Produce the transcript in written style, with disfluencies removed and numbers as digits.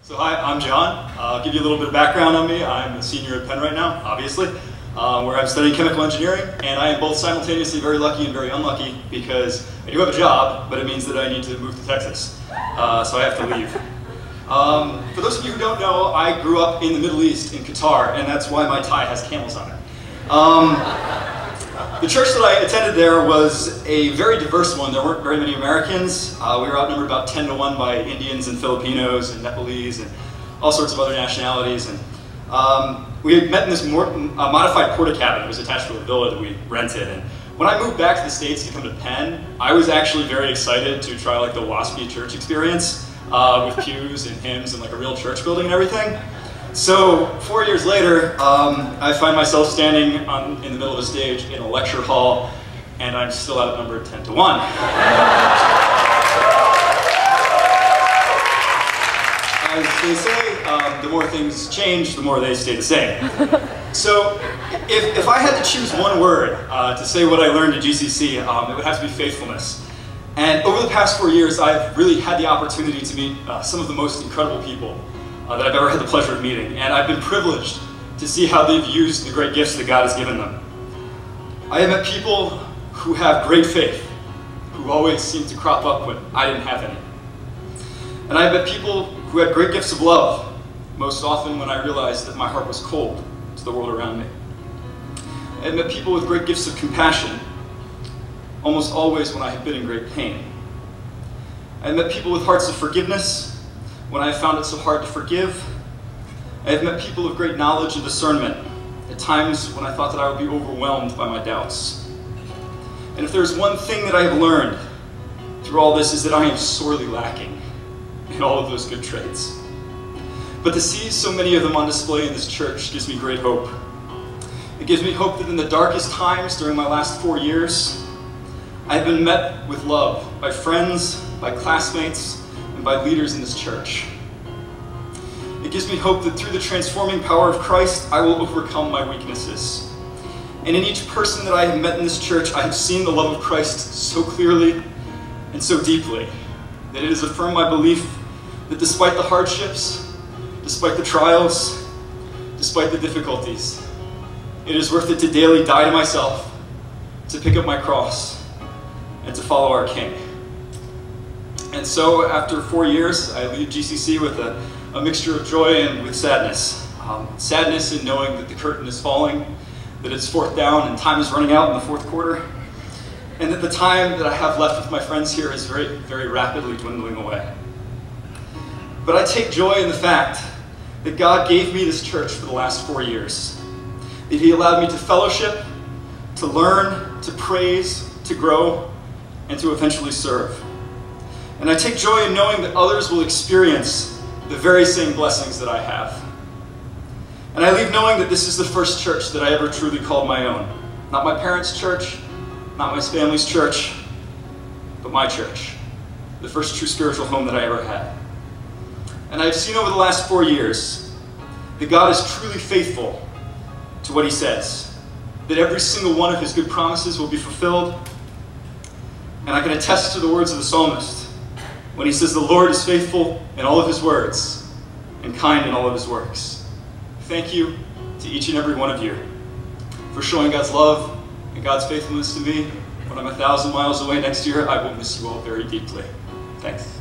So hi, I'm John. I'll give you a little bit of background on me. I'm a senior at Penn right now, obviously, where I'm studying chemical engineering, and I am both simultaneously very lucky and very unlucky because I do have a job, but it means that I need to move to Texas, so I have to leave. For those of you who don't know, I grew up in the Middle East, in Qatar, and that's why my tie has camels on it. The church that I attended there was a very diverse one. There weren't very many Americans. We were outnumbered about 10 to 1 by Indians and Filipinos and Nepalese and all sorts of other nationalities. And we had met in this modified porta cabin. It was attached to a villa that we rented. And when I moved back to the States to come to Penn, I was actually very excited to try like the WASPy church experience with pews and hymns and like a real church building and everything. So 4 years later, I find myself standing in the middle of a stage in a lecture hall, and I'm still outnumbered 10 to 1. As they say, the more things change, the more they stay the same. So if I had to choose one word to say what I learned at GCC, it would have to be faithfulness. And over the past 4 years, I've really had the opportunity to meet some of the most incredible people that I've ever had the pleasure of meeting, and I've been privileged to see how they've used the great gifts that God has given them. I have met people who have great faith, who always seem to crop up when I didn't have any. And I've met people who had great gifts of love, most often when I realized that my heart was cold to the world around me. I've met people with great gifts of compassion, almost always when I have been in great pain. I've met people with hearts of forgiveness, when I found it so hard to forgive. I have met people of great knowledge and discernment, at times when I thought that I would be overwhelmed by my doubts. And if there's one thing that I have learned through all this, is that I am sorely lacking in all of those good traits. But to see so many of them on display in this church gives me great hope. It gives me hope that in the darkest times during my last 4 years, I have been met with love by friends, by classmates, and by leaders in this church. It gives me hope that through the transforming power of Christ, I will overcome my weaknesses. And in each person that I have met in this church, I have seen the love of Christ so clearly and so deeply that it has affirmed my belief that despite the hardships, despite the trials, despite the difficulties, it is worth it to daily die to myself, to pick up my cross, and to follow our King. And so, after 4 years, I leave GCC with a mixture of joy and with sadness. Sadness in knowing that the curtain is falling, that it's fourth down and time is running out in the fourth quarter, and that the time that I have left with my friends here is very, very rapidly dwindling away. But I take joy in the fact that God gave me this church for the last 4 years, that He allowed me to fellowship, to learn, to praise, to grow, and to eventually serve. And I take joy in knowing that others will experience the very same blessings that I have. And I leave knowing that this is the first church that I ever truly called my own. Not my parents' church, not my family's church, but my church. The first true spiritual home that I ever had. And I've seen over the last 4 years that God is truly faithful to what He says. That every single one of His good promises will be fulfilled. And I can attest to the words of the psalmist when he says, "The Lord is faithful in all of His words and kind in all of His works." Thank you to each and every one of you for showing God's love and God's faithfulness to me. When I'm 1,000 miles away next year, I will miss you all very deeply. Thanks.